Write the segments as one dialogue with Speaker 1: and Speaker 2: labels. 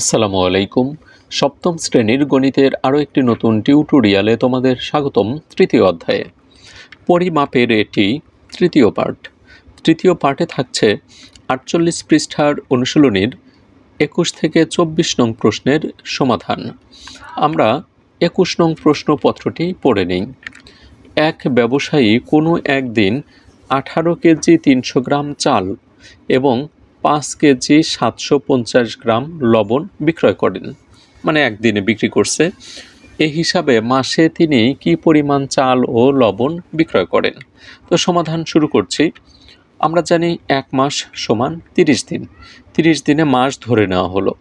Speaker 1: আসসালামু আলাইকুম। সপ্তম শ্রেণীর গণিতের আরও একটি নতুন টিউটোরিয়ালে তোমাদের স্বাগতম। তৃতীয় অধ্যায়ে পরিমাপের এটি তৃতীয় পার্ট। তৃতীয় পার্টে থাকছে 48 পৃষ্ঠার অনুশীলনীর 21 থেকে 24 নং প্রশ্নের সমাধান। আমরা 21 নং প্রশ্নপত্রটি পড়ে নিই। এক ব্যবসায়ী কোনো একদিন 18 কেজি 300 গ্রাম চাল এবং 5 কেজি 750 গ্রাম লবণ বিক্রয় করেন, মানে একদিনে বিক্রি করছে। এই হিসাবে মাসে তিনি কি পরিমাণ চাল ও লবণ বিক্রয় করেন? তো সমাধান শুরু করছি। আমরা জানি এক মাস সমান 30 দিন। 30 দিনে মাস ধরে নেওয়া হলো।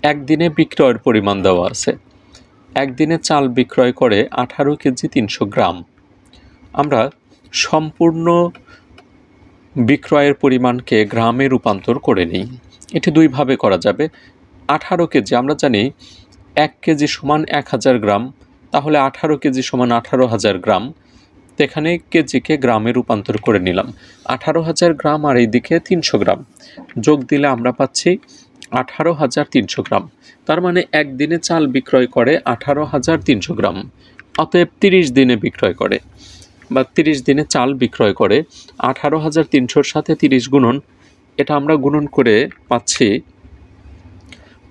Speaker 1: একদিনে বিক্রয়ের পরিমাণ দেওয়া আছে। একদিনে চাল বিক্রয় করে 18 কেজি 300 গ্রাম। আমরা সম্পূর্ণ বিক্রয়ের পরিমাণকে গ্রামে রূপান্তর করে নিই। এটি দুইভাবে করা যাবে। 18 কেজি, আমরা জানি 1 কেজি সমান 1000 গ্রাম, তাহলে 18 কেজি সমান 18,000 গ্রাম। এখানে কেজিকে গ্রামে রূপান্তর করে নিলাম। 18,000 গ্রাম আর এইদিকে 300 গ্রাম যোগ দিলে আমরা পাচ্ছি 18,300 গ্রাম। তার মানে একদিনে চাল বিক্রয় করে 18,300 গ্রাম। অতএব 30 দিনে বিক্রয় করে বা 30 দিনে চাল বিক্রয় করে 18,300-র সাথে 30 গুণন, এটা আমরা গুণন করে পাচ্ছি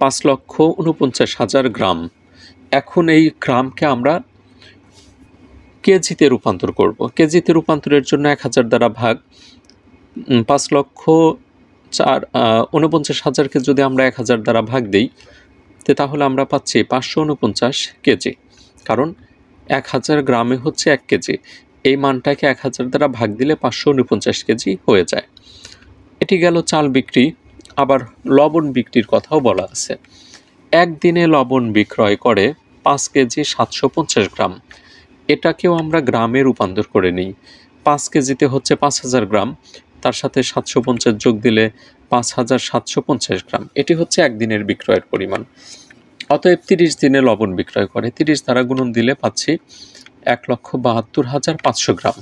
Speaker 1: 5,49,000 গ্রাম। এখন এই গ্রামকে আমরা কেজিতে রূপান্তর করব। কেজিতে রূপান্তরের জন্য 1000 দ্বারা ভাগ। 5,49,000-কে যদি আমরা 1000 দ্বারা ভাগ দিই তাহলে আমরা পাচ্ছি 549 কেজি, কারণ 1000 গ্রামে হচ্ছে 1 কেজি। এই মানটাকে 1000 দ্বারা ভাগ দিলে 549 কেজি হয়ে যায়। এটি গেল চাল বিক্রি। আবার লবণ বিক্রির কথাও বলা আছে। একদিনে লবণ বিক্রয় করে 5 কেজি 750 গ্রাম। এটাকেও আমরা গ্রামে রূপান্তর করে নিই। 5 কেজিতে হচ্ছে 5000 গ্রাম, তার সাথে 750 যোগ দিলে 5750 গ্রাম। এটি হচ্ছে একদিনের বিক্রয়ের পরিমাণ। অতএব 30 দিনে লবণ বিক্রয় করে। 30 দ্বারা গুণন দিলে পাচ্ছি 1,72,500 গ্রাম।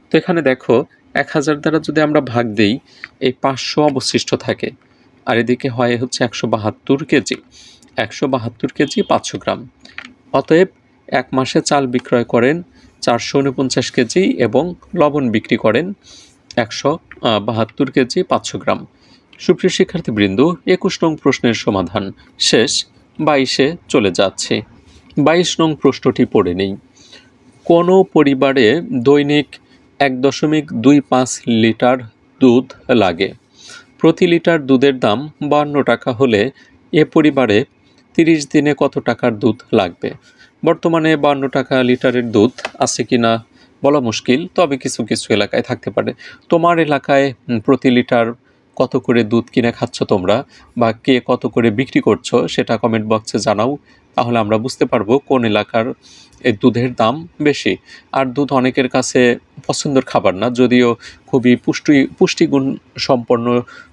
Speaker 1: তো এখানে দেখো 1000 দ্বারা যদি আমরা ভাগ দিই, এই 500 অবশিষ্ট থাকে, আর এদিকে হয় হচ্ছে 172 কেজি। 172 কেজি 500 গ্রাম। অতএব এক মাসে চাল বিক্রয় করেন 449 কেজি এবং লবণ বিক্রি করেন 172 কেজি 500 গ্রাম। সুপ্রিয় শিক্ষার্থীবৃন্দ, 21 নং প্রশ্নের সমাধান শেষ। 22-এ চলে যাচ্ছে। 22 নং প্রশ্নটি পড়ে নেই। কোনো পরিবারে দৈনিক 1.25 লিটার দুধ লাগে। প্রতি লিটার দুধের দাম 52 টাকা হলে এ পরিবারে 30 দিনে কত টাকার দুধ লাগবে? বর্তমানে 52 টাকা লিটারের দুধ আছে কিনা বলা মুশকিল, তবে কিছু কিছু এলাকায় থাকতে পারে। তোমার এলাকায় প্রতি লিটার কত করে দুধ কিনে খাচ্ছ তোমরা, বা কে কত করে বিক্রি করছো সেটা কমেন্ট বক্সে জানাও। তাহলে আমরা বুঝতে পারবো কোন এলাকার এই দুধের দাম বেশি। আর দুধ অনেকের কাছে পছন্দের খাবার না, যদিও খুবই পুষ্টিগুণ সম্পন্ন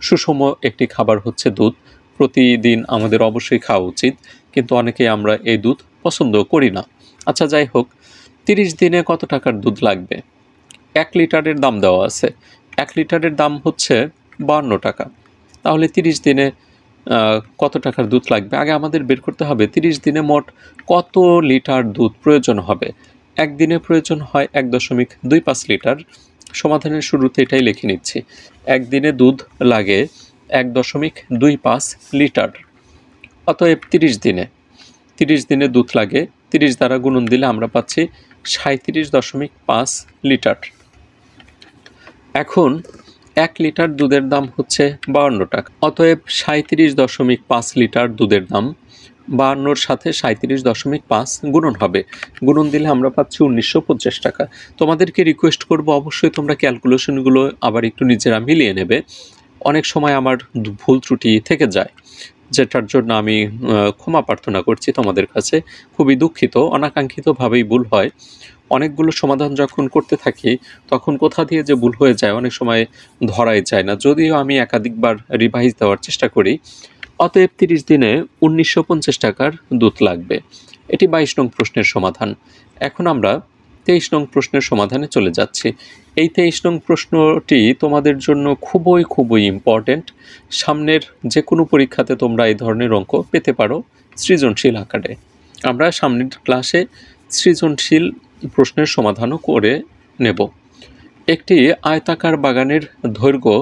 Speaker 1: সুষম একটি খাবার হচ্ছে দুধ। প্রতিদিন আমাদের অবশ্যই খাওয়া উচিত, কিন্তু অনেকেই আমরা এই দুধ পছন্দ করি না। আচ্ছা, যাই হোক, 30 দিনে কত টাকার দুধ লাগবে? 1 লিটারের দাম দেওয়া আছে। 1 লিটারের দাম হচ্ছে 52 টাকা। তাহলে 30 দিনে কত টাকার দুধ লাগবে? আগে আমাদের বের করতে হবে 30 দিনে মোট কত লিটার দুধ প্রয়োজন হবে। একদিনে প্রয়োজন হয় 1.25 লিটার। সমাধানের শুরুতে এটাই লিখে নিচ্ছি। একদিনে দুধ লাগে 1.25 লিটার। অতএব 30 দিনে দুধ লাগে। 30 দ্বারা গুণন দিলে আমরা পাচ্ছি 37.5 লিটার। এখন 1 লিটার দুধের দাম হচ্ছে 52 টাকা। অতএব 37.5 লিটার দুধের দাম 52-র সাথে 37.5 গুণন হবে। গুণন দিলে আমরা পাচ্ছি 1950 টাকা। তোমাদেরকে রিকোয়েস্ট করব, অবশ্যই তোমরা ক্যালকুলেশনগুলো আবার একটু নিজেরা মিলিয়ে নেবে। অনেক সময় আমার ভুল ত্রুটি থেকে যায়, যেটার জন্য আমি ক্ষমা প্রার্থনা করছি তোমাদের কাছে। খুবই দুঃখিত, অনাকাঙ্ক্ষিতভাবেই ভুল হয়। অনেকগুলো সমাধান যখন করতে থাকি তখন কোথা দিয়ে যে ভুল হয়ে যায় অনেক সময় ধরাই যায় না, যদিও আমি একাধিকবার রিভাইজ দেওয়ার চেষ্টা করি। অতএব 30 দিনে 1950 টাকার দুধ লাগবে। এটি 22 নং প্রশ্নের সমাধান। এখন আমরা 23 নং প্রশ্নের সমাধানে চলে যাচ্ছি। এই 23 নং প্রশ্নটি তোমাদের জন্য খুবই ইম্পর্টেন্ট। সামনের যে কোনো পরীক্ষাতে তোমরা এই ধরনের অঙ্ক পেতে পারো সৃজনশীল আকারে। আমরা সামনের ক্লাসে সৃজনশীল প্রশ্নের সমাধানও করে নেব। একটি আয়তাকার বাগানের দৈর্ঘ্য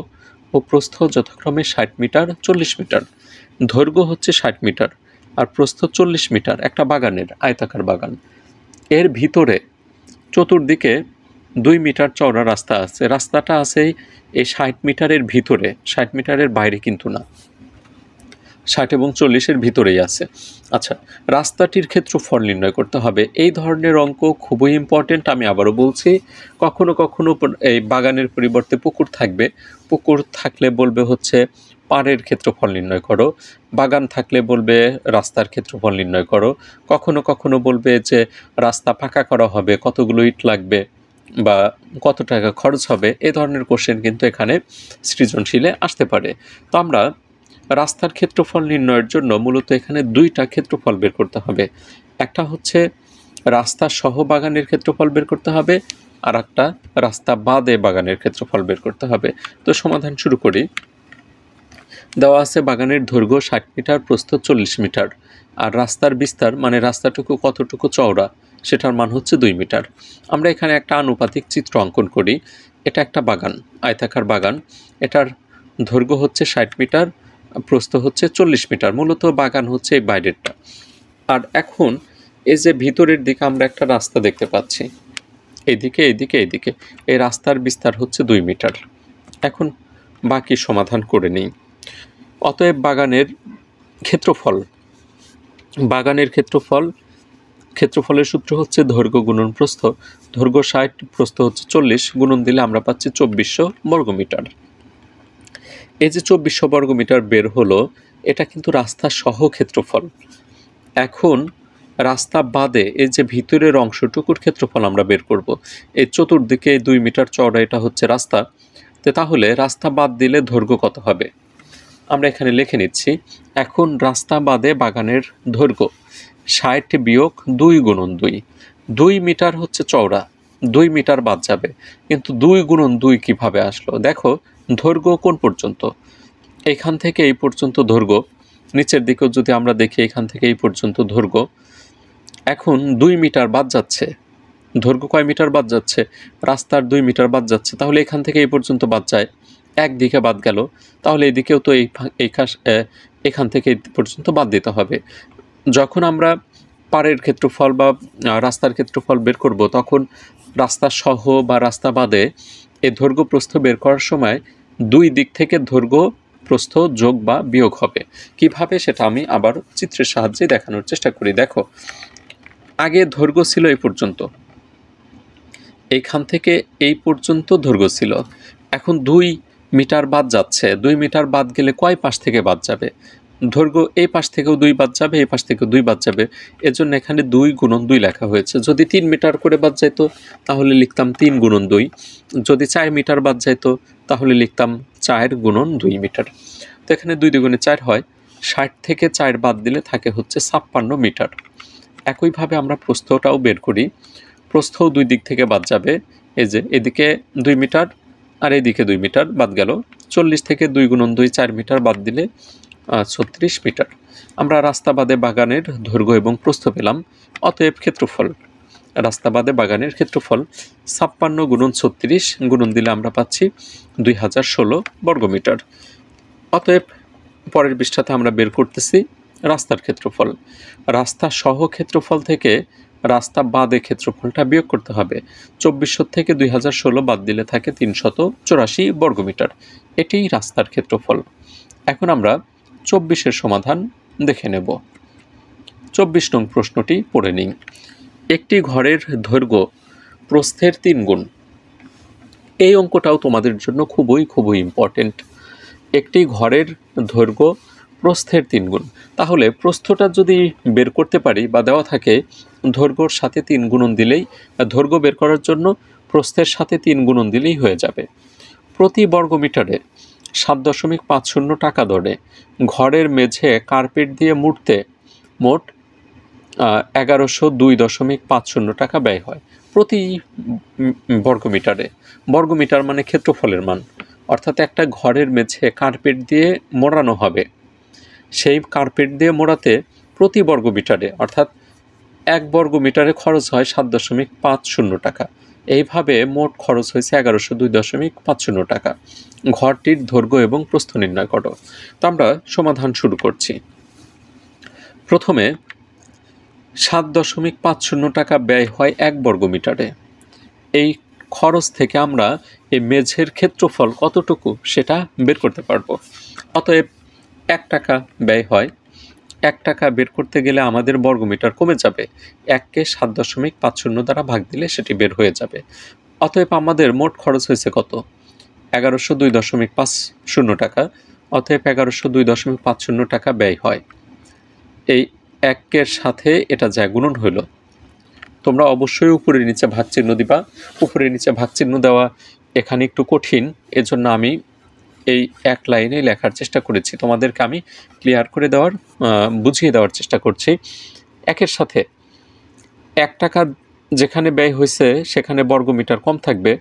Speaker 1: ও প্রস্থ যথাক্রমে 60 মিটার 40 মিটার। দৈর্ঘ্য হচ্ছে 60 মিটার আর প্রস্থ 40 মিটার একটা বাগানের আয়তাকার বাগান। এর ভিতরে চতুর্দিকে 2 মিটার চওড়া রাস্তা আছে। রাস্তাটা আছে এই 60 মিটারের ভিতরে, 60 মিটারের বাইরে কিন্তু না, 60 এবং 40-এর ভিতরেই আছে। আচ্ছা, রাস্তাটির ক্ষেত্রফল নির্ণয় করতে হবে। এই ধরনের অঙ্ক খুবই ইম্পর্টেন্ট। আমি আবারও বলছি, কখনো এই বাগানের পরিবর্তে পুকুর থাকবে। পুকুর থাকলে বলবে হচ্ছে পাড়ের ক্ষেত্রফল নির্ণয় করো, বাগান থাকলে বলবে রাস্তার ক্ষেত্রফল নির্ণয় করো। কখনো বলবে যে রাস্তা পাকা করা হবে, কতগুলো ইট লাগবে বা কত টাকা খরচ হবে। এই ধরনের কোশ্চেন কিন্তু এখানে সৃজনশীলে আসতে পারে। তো আমরা রাস্তার ক্ষেত্রফল নির্ণয়ের জন্য মূলত এখানে 2টা ক্ষেত্রফল বের করতে হবে। একটা হচ্ছে রাস্তা সহ বাগানের ক্ষেত্রফল বের করতে হবে, আর একটা রাস্তা বাদে বাগানের ক্ষেত্রফল বের করতে হবে। তো সমাধান শুরু করি। দেওয়া আছে বাগানের দৈর্ঘ্য 60 মিটার, প্রস্থ 40 মিটার, আর রাস্তার বিস্তার মানে রাস্তাটুকু কতটুকু চওড়া সেটার মান হচ্ছে 2 মিটার। আমরা এখানে একটা আনুপাতিক চিত্র অঙ্কন করি। এটা একটা বাগান, আয়তাকার বাগান। এটার দৈর্ঘ্য হচ্ছে 60 মিটার, প্রস্থ হচ্ছে 40 মিটার। মূলত বাগান হচ্ছে এই বাইরেরটা। আর এখন এই যে ভিতরের দিকে আমরা একটা রাস্তা দেখতে পাচ্ছি, এইদিকে এই রাস্তার বিস্তার হচ্ছে 2 মিটার। এখন বাকি সমাধান করে নিই। অতএব বাগানের ক্ষেত্রফলের সূত্র হচ্ছে দৈর্ঘ্য গুণন প্রস্থ। দৈর্ঘ্য 60, প্রস্থ হচ্ছে 40, গুণন দিলে আমরা পাচ্ছি 2400 বর্গমিটার। এই যে 2400 বর্গমিটার বের হলো, এটা কিন্তু রাস্তা সহ ক্ষেত্রফল। এখন রাস্তা বাদে এই যে ভিতরের অংশটুকুর ক্ষেত্রফল আমরা বের করব। এই চতুর্দিকে 2 মিটার চওড়া এটা হচ্ছে রাস্তা। তাহলে রাস্তা বাদ দিলে দৈর্ঘ্য কত হবে আমরা এখানে লিখে নিচ্ছি। এখন রাস্তা বাদে বাগানের দৈর্ঘ্য 60 বিয়োগ 2 গুণন 2। 2 মিটার হচ্ছে চওড়া, 2 মিটার বাদ যাবে, কিন্তু 2 গুণন 2 কিভাবে আসলো? দেখো দৈর্ঘ্য কোন পর্যন্ত, এখান থেকে এই পর্যন্ত দৈর্ঘ্য। নিচের দিকেও যদি আমরা দেখি এখান থেকে এই পর্যন্ত দৈর্ঘ্য। এখন 2 মিটার বাদ যাচ্ছে, দৈর্ঘ্য কয় মিটার বাদ যাচ্ছে? রাস্তার 2 মিটার বাদ যাচ্ছে। তাহলে এখান থেকে এই পর্যন্ত বাদ যায়, একদিকে বাদ গেল। তাহলে এদিকেও তো এখান থেকে এই পর্যন্ত বাদ দিতে হবে। যখন আমরা পাড়ের ক্ষেত্রফল বা রাস্তার ক্ষেত্রফল বের করব, তখন রাস্তা সহ বা রাস্তা বাদে এই দৈর্ঘ্য প্রস্থ বের করার সময় 2 দিক থেকে দৈর্ঘ্য প্রস্থ যোগ বা বিয়োগ হবে। কিভাবে সেটা আমি আবার চিত্রের সাহায্যে দেখানোর চেষ্টা করি। দেখো, আগে দৈর্ঘ্য ছিল এই পর্যন্ত, এইখান থেকে এই পর্যন্ত দৈর্ঘ্য ছিল। এখন 2 মিটার বাদ যাচ্ছে। 2 মিটার বাদ গেলে কয় পাশ থেকে বাদ যাবে? দৈর্ঘ্য এই পাশ থেকেও 2 বাদ যাবে, এই পাশ থেকেও 2 বাদ যাবে। এজন্য এখানে 2 গুণন 2 লেখা হয়েছে। যদি 3 মিটার করে বাদ যাইত তাহলে লিখতাম 3 গুণন 2। যদি 4 মিটার বাদ যাইত তাহলে লিখতাম 4 গুণন 2 মিটার। তো এখানে 2 দুগুণে 4 হয়। 60 থেকে 4 বাদ দিলে থাকে হচ্ছে 56 মিটার। একইভাবে আমরা প্রস্থটাও বের করি। প্রস্থও 2 দিক থেকে বাদ যাবে। এই যে এদিকে 2 মিটার আর এদিকে 2 মিটার বাদ গেল। 40 থেকে 2 গুণন 2 4 মিটার বাদ দিলে 36 মিটার। আমরা রাস্তা বাদে বাগানের দৈর্ঘ্য এবং প্রস্থ পেলাম। অতএব ক্ষেত্রফল, রাস্তা বাদে বাগানের ক্ষেত্রফল 56 গুণন 36 গুণন দিলে আমরা পাচ্ছি 2016 বর্গমিটার। অতএব পরের পৃষ্ঠাতে আমরা বের করতেছি রাস্তার ক্ষেত্রফল। রাস্তা সহ ক্ষেত্রফল থেকে রাস্তা বাদে ক্ষেত্রফলটা বিয়োগ করতে হবে। 2400 থেকে 2016 বাদ দিলে থাকে 384 বর্গমিটার। এটিই রাস্তার ক্ষেত্রফল। এখন আমরা 24-এর সমাধান দেখে নেব। 24 নং প্রশ্নটি পড়ে নিই। একটি ঘরের দৈর্ঘ্য প্রস্থের 3 গুণ। এই অঙ্কটাও তোমাদের জন্য খুবই ইম্পর্টেন্ট। একটি ঘরের দৈর্ঘ্য প্রস্থের 3 গুণ। তাহলে প্রস্থটা যদি বের করতে পারি বা দেওয়া থাকে, দৈর্ঘ্যর সাথে 3 গুণন দিলেই, দৈর্ঘ্য বের করার জন্য প্রস্থের সাথে 3 গুণন দিলেই হয়ে যাবে। প্রতি বর্গমিটারে 7.50 টাকা দরে ঘরের মেঝে কার্পেট দিয়ে মুড়তে মোট 1102.50 টাকা ব্যয় হয় প্রতি বর্গমিটারে। বর্গমিটার মানে ক্ষেত্রফলের মান, অর্থাৎ একটা ঘরের মেঝে কার্পেট দিয়ে মোড়ানো হবে, সেই কার্পেট দিয়ে মোড়াতে প্রতি বর্গমিটারে অর্থাৎ 1 বর্গমিটারে খরচ হয় 7.50 টাকা। এইভাবে মোট খরচ হয়েছে 1102.50 টাকা। ঘরটির দৈর্ঘ্য এবং প্রস্থ নির্ণয় করো। তো আমরা সমাধান শুরু করছি। প্রথমে 7.50 টাকা ব্যয় হয় 1 বর্গমিটারে। এই খরচ থেকে আমরা এই মেঝের ক্ষেত্রফল কতটুকু সেটা বের করতে পারবো। অতএব 1 টাকা ব্যয় হয়। 1 টাকা বের করতে গেলে আমাদের বর্গমিটার কমে যাবে, 1কে 7.50 দ্বারা ভাগ দিলে সেটি বের হয়ে যাবে। অতএব আমাদের মোট খরচ হয়েছে কত? 1102.50 টাকা। অতএব 1102.50 টাকা ব্যয় হয়। এই 1-এর সাথে এটা যা গুণন হইল। তোমরা অবশ্যই উপরে নিচে ভাগ চিহ্ন দিবা। উপরে নিচে ভাগ চিহ্ন দেওয়া এখানে একটু কঠিন, এজন্য আমি এই এক লাইনে লেখার চেষ্টা করেছি। তোমাদেরকে আমি ক্লিয়ার করে দেওয়ার বুঝিয়ে দেওয়ার চেষ্টা করছি। 1-এর সাথে 1 টাকা যেখানে ব্যয় হয়েছে সেখানে বর্গমিটার কম থাকবে,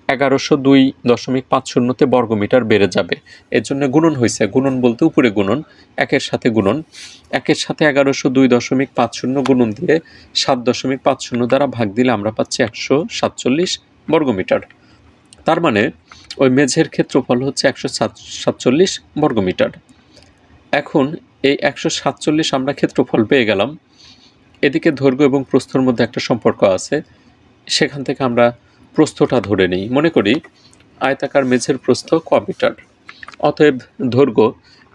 Speaker 1: 1102.50 বর্গমিটার বেড়ে যাবে, এর জন্য গুণন হয়েছে। গুণন বলতে উপরে গুণন, 1-এর সাথে গুণন। 1-এর সাথে 1102.50 গুণন দিয়ে 7.50 দ্বারা ভাগ দিলে আমরা পাচ্ছি 147 বর্গমিটার। তার মানে ওই মেঝের ক্ষেত্রফল হচ্ছে 147 বর্গমিটার। এখন এই 147 আমরা ক্ষেত্রফল পেয়ে গেলাম। এদিকে দৈর্ঘ্য এবং প্রস্থর মধ্যে একটা সম্পর্ক আছে, সেখান থেকে আমরা প্রস্থটা ধরে নিই। মনে করি আয়তাকার মেঝের প্রস্থ ক মিটার। অতএব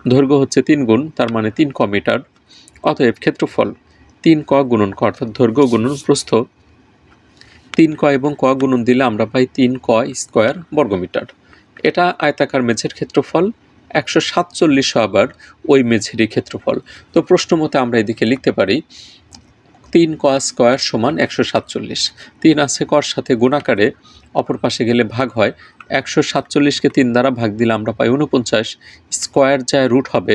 Speaker 1: দৈর্ঘ্য হচ্ছে 3 গুণ, তার মানে 3 ক মিটার। অতএব ক্ষেত্রফল 3 ক গুণন ক, অর্থাৎ দৈর্ঘ্য গুণন প্রস্থ। 3 ক এবং ক গুণন দিলে আমরা পাই 3 ক স্কোয়ার বর্গমিটার। এটা আয়তাকার মেঝের ক্ষেত্রফল। 147 আবার ওই মেঝেরই ক্ষেত্রফল। তো প্রশ্ন মতে আমরা এদিকে লিখতে পারি 3 ক স্কোয়ার সমান 147। 3 আছে কর সাথে গুণাকারে, অপর পাশে গেলে ভাগ হয়। 147কে 3 দ্বারা ভাগ দিলে আমরা পাই 49। স্কোয়ার যায় রুট হবে,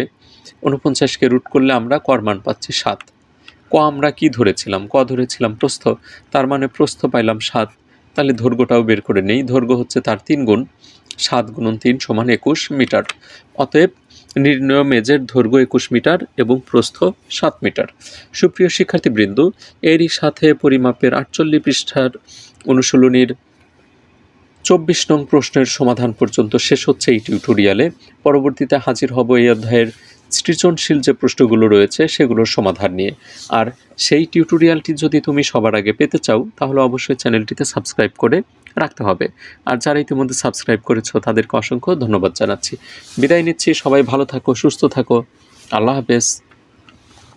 Speaker 1: 49কে রুট করলে আমরা কর মান পাচ্ছি 7। ক আমরা কি ধরেছিলাম? ক ধরেছিলাম প্রস্থ, তার মানে প্রস্থ পাইলাম 7। তাহলে দৈর্ঘ্যটাও বের করে নেই। দৈর্ঘ্য হচ্ছে তার 3 গুণ, 7 গুণন 3 সমান 21 মিটার। অতএব নির্ণয় মেঝের দৈর্ঘ্য 21 মিটার এবং প্রস্থ 7 মিটার। সুপ্রিয় শিক্ষার্থীবৃন্দ, এরই সাথে পরিমাপের 48 পৃষ্ঠার অনুশীলনীর 24 নং প্রশ্নের সমাধান পর্যন্ত শেষ হচ্ছে এই টিউটোরিয়ালে। পরবর্তীতে হাজির হব এই অধ্যায়ের সৃজনশীল যে প্রশ্নগুলো রয়েছে সেগুলোর সমাধান নিয়ে। আর সেই টিউটোরিয়ালটি যদি তুমি সবার আগে পেতে চাও তাহলে অবশ্যই চ্যানেলটিতে সাবস্ক্রাইব করে রাখতে হবে। আর যারা ইতিমধ্যে সাবস্ক্রাইব করেছো তাদেরকে অসংখ্য ধন্যবাদ জানাচ্ছি। বিদায় নিচ্ছি। সবাই ভালো থাকো, সুস্থ থাকো। আল্লাহ হাফেজ।